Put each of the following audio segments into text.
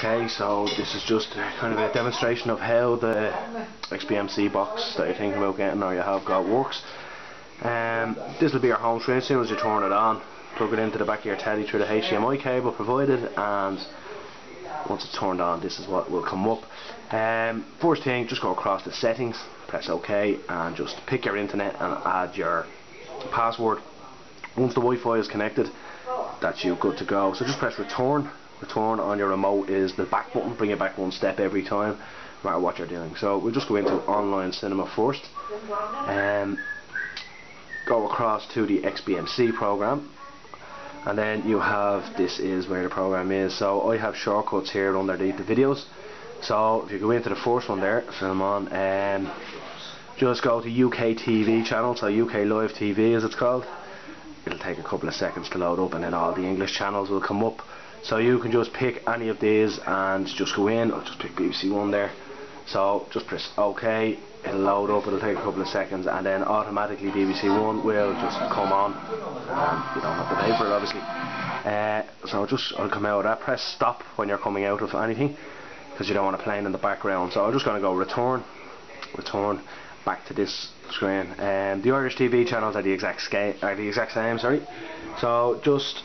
Okay, so this is just kind of a demonstration of how the XBMC box that you're thinking about getting or you have got works. This will be your home screen. As soon as you turn it on, plug it into the back of your telly through the HDMI cable provided, and once it's turned on, this is what will come up. First thing, just go across the settings, press OK, and just pick your internet and add your password. Once the Wi-Fi is connected, that's you good to go. So just press return. Return on your remote is the back button, bring it back one step every time, no matter what you're doing. So we'll just go into online cinema first, go across to the XBMC program, and then you have, this is where the program is. So I have shortcuts here underneath the videos. So if you go into the first one there, film on, just go to UK TV channel, so UK Live TV as it's called. It'll take a couple of seconds to load up, and then all the English channels will come up. So you can just pick any of these and just go in. I'll just pick BBC One there. So just press OK, it'll load up, it'll take a couple of seconds, and then automatically BBC One will just come on. You don't have to pay for it, obviously. So I'll come out of that. Press stop when you're coming out of anything, because you don't want it playing in the background. So I'm just going to go return back to this screen. The Irish TV channels are the exact same. Sorry. So just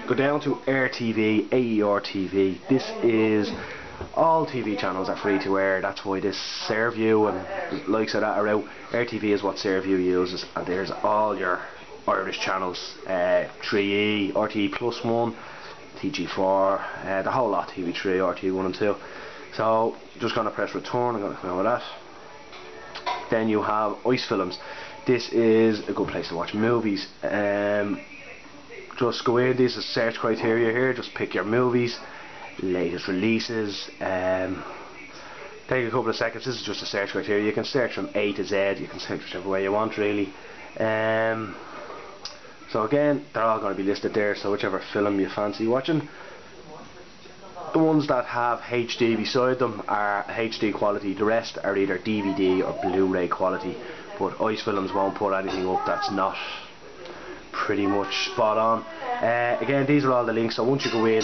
go down to Air TV, AER TV. This is all TV channels are free to air. That's why this ServU and likes of that are out. Air TV is what ServU uses, and there's all your Irish channels: 3E, RTE Plus 1, TG4, the whole lot, TV3, RTE 1 and 2. So just going to press return. I'm going to come out of that. Then you have Ice Films. This is a good place to watch movies. Just go in, this is search criteria here, just pick your movies, latest releases, take a couple of seconds. This is just a search criteria. You can search from A to Z, you can search whichever way you want really. So again, they're all going to be listed there, so whichever film you fancy watching. The ones that have HD beside them are HD quality, the rest are either DVD or Blu-ray quality, but Ice Films won't put anything up that's not pretty much spot on. Again, these are all the links, so once you go in,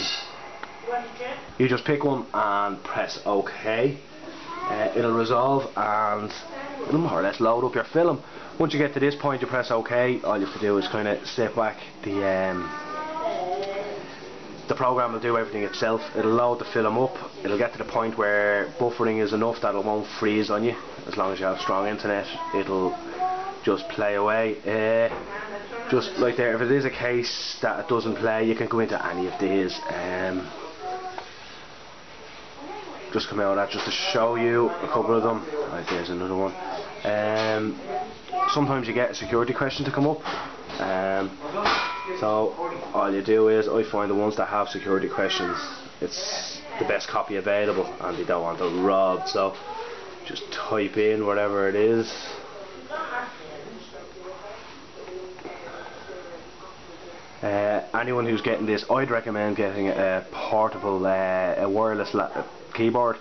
you just pick one and press OK. It'll resolve and it'll more or less load up your film. Once you get to this point, you press OK. All you have to do is kind of sit back. The program will do everything itself. It'll load the film up. It'll get to the point where buffering is enough that it won't freeze on you. As long as you have strong internet, it'll just play away. Just like there, if it is a case that it doesn't play, you can go into any of these. Just come out of that just to show you a couple of them. Right, there's another one. Sometimes you get a security question to come up. So all you do is, I find the ones that have security questions, it's the best copy available and they don't want it robbed. So just type in whatever it is. Anyone who's getting this, I'd recommend getting a portable, a wireless keyboard.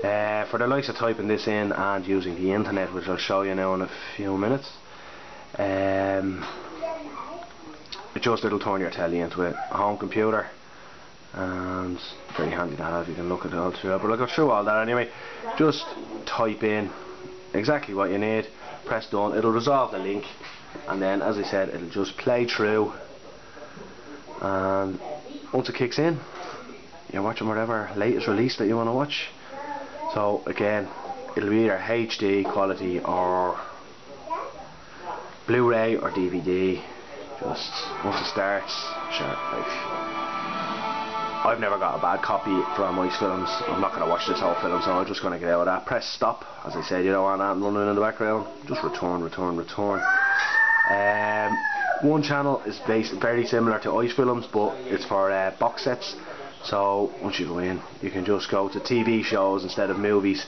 For the likes of typing this in and using the internet, which I'll show you now in a few minutes. It'll turn your telly into a home computer, and very handy to have. You can look at it all through it, but I'll go through all that anyway. Just type in exactly what you need, press done, it'll resolve the link, and then as I said, it'll just play through, and once it kicks in, you're watching whatever latest release that you want to watch. So again, it'll be either HD quality or Blu-ray or DVD. Just once it starts, sure, like, I've never got a bad copy from Ice Films. I'm not going to watch this whole film, so I'm just going to get out of that. Press stop. As I said, you don't want that running in the background. Just return. One channel is very similar to Ice Films, but it's for box sets. So once you go in, you can just go to TV shows instead of movies,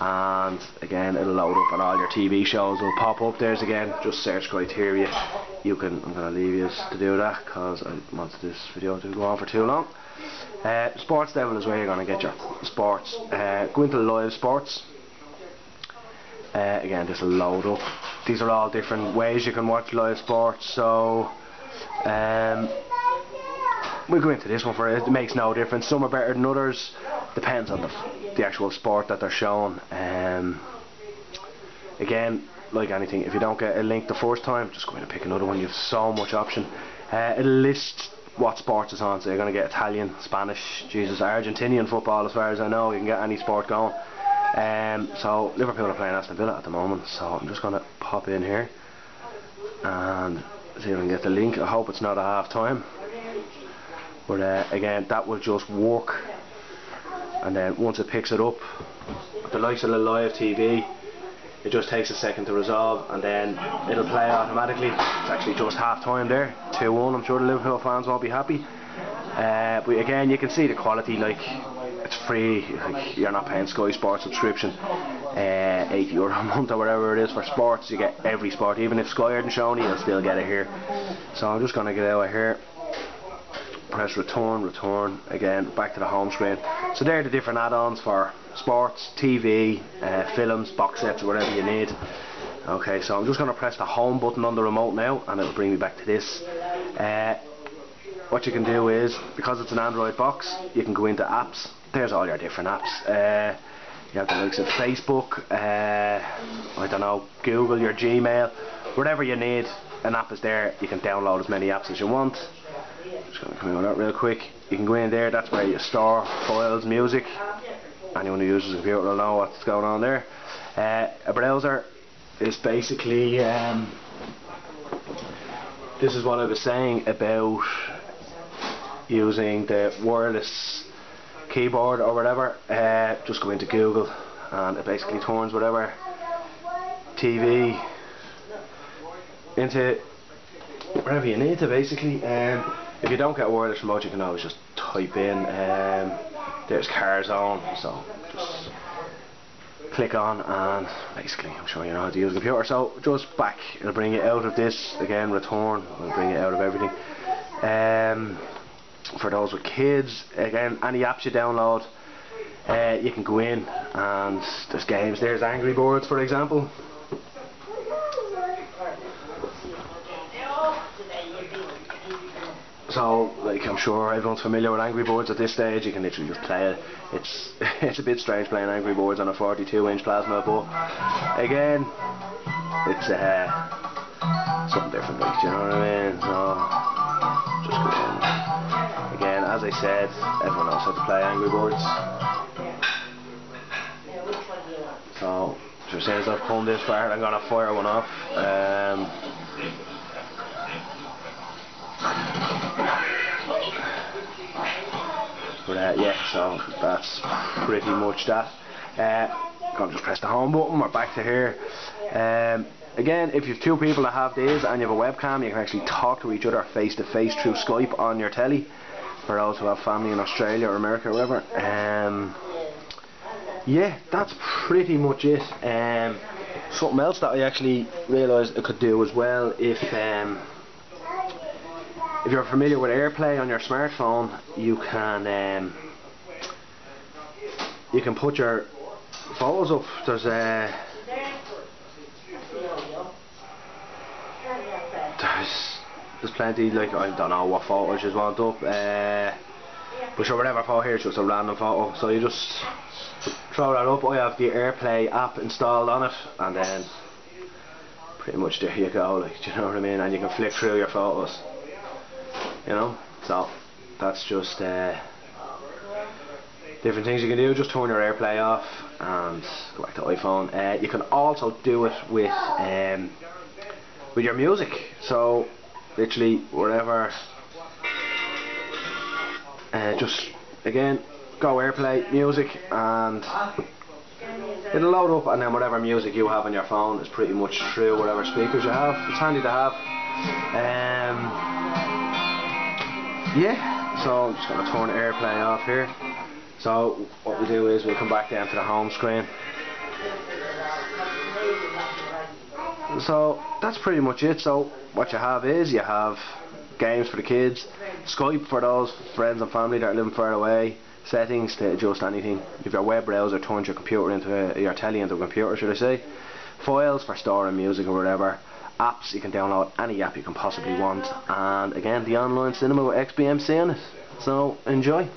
and again it'll load up and all your TV shows will pop up. There's again just search criteria. I'm going to leave you to do that because I want this video to go on for too long. Sports Devil is where you're going to get your sports. Go into live sports. Again, this will load up. These are all different ways you can watch live sports. So we'll go into this one for it. It makes no difference. Some are better than others. Depends on the actual sport that they're showing. Again, like anything, if you don't get a link the first time, just go in and pick another one. You have so much option. It'll list what sports it's on, so you're going to get Italian, Spanish, Jesus, Argentinian football as far as I know. You can get any sport going. So Liverpool are playing Aston Villa at the moment, so I'm just going to pop in here and see if I can get the link. I hope it's not a half time, but again, that will just work. And then once it picks it up, the likes of the live TV, it just takes a second to resolve, and then it'll play automatically. It's actually just half time there, 2-1. I'm sure the Liverpool fans won't be happy. But again, you can see the quality. Like, it's free. Like, you're not paying Sky Sports subscription, €80 a month or whatever it is for sports. You get every sport. Even if Sky aren't showing you, you'll still get it here. So I'm just gonna get out of here. Press return. Again, back to the home screen. So there are the different add-ons for sports, TV, films, box sets, or whatever you need. Okay, so I'm just going to press the home button on the remote now, and it'll bring me back to this. What you can do is, because it's an Android box, you can go into apps. There's all your different apps. You have the likes of Facebook, I don't know, Google, your Gmail, whatever you need, an app is there. You can download as many apps as you want. Just going to come in with that real quick. You can go in there, that's where you store files, music. Anyone who uses a computer will know what's going on there. A browser is basically, this is what I was saying about using the wireless keyboard or whatever. Just go into Google and it basically turns whatever TV into wherever you need to, basically. If you don't get a wireless remote, you can always just type in, there's Car Zone, so just click on, and basically I'm sure you know how to use a computer. So just back, it'll bring you out of this. Again, return, it'll bring you out of everything. For those with kids, again, any apps you download, you can go in and there's games. There's Angry Birds, for example. So, like, I'm sure everyone's familiar with Angry Birds at this stage. You can literally just play it. It's a bit strange playing Angry Birds on a 42-inch plasma, but again, it's something different, like, do you know what I mean? So just go in. Again, as I said, everyone knows how to play Angry Birds. So just as I've come this far, I'm gonna fire one off. But yeah, so that's pretty much that. Gonna just press the home button. We're back to here. Again, if you have two people that have these and you have a webcam, you can actually talk to each other face to face through Skype on your telly, for those who have family in Australia or America or whatever. Yeah, that's pretty much it. Something else that I actually realised I could do as well, if you're familiar with AirPlay on your smartphone, you can put your photos up. There's plenty, like, I don't know what photos you want up, but sure, whatever photo here, it's just a random photo, so you just throw that up. I have the AirPlay app installed on it, and then pretty much there you go, like, do you know what I mean? And you can flick through your photos, you know. So that's just different things you can do. Just turn your AirPlay off and go back to iPhone. You can also do it with your music. So literally wherever, just again go AirPlay music and it'll load up, and then whatever music you have on your phone is pretty much through whatever speakers you have. It's handy to have. Yeah, so I'm just going to turn AirPlay off here. So what we do is we'll come back down to the home screen. So that's pretty much it. So what you have is, you have games for the kids, Skype for those friends and family that are living far away, settings to adjust anything. If your web browser turns your computer into your telly into a computer, should I say, files for storing music or whatever, apps. You can download any app you can possibly want, and again, the online cinema with XBMC in it. So enjoy.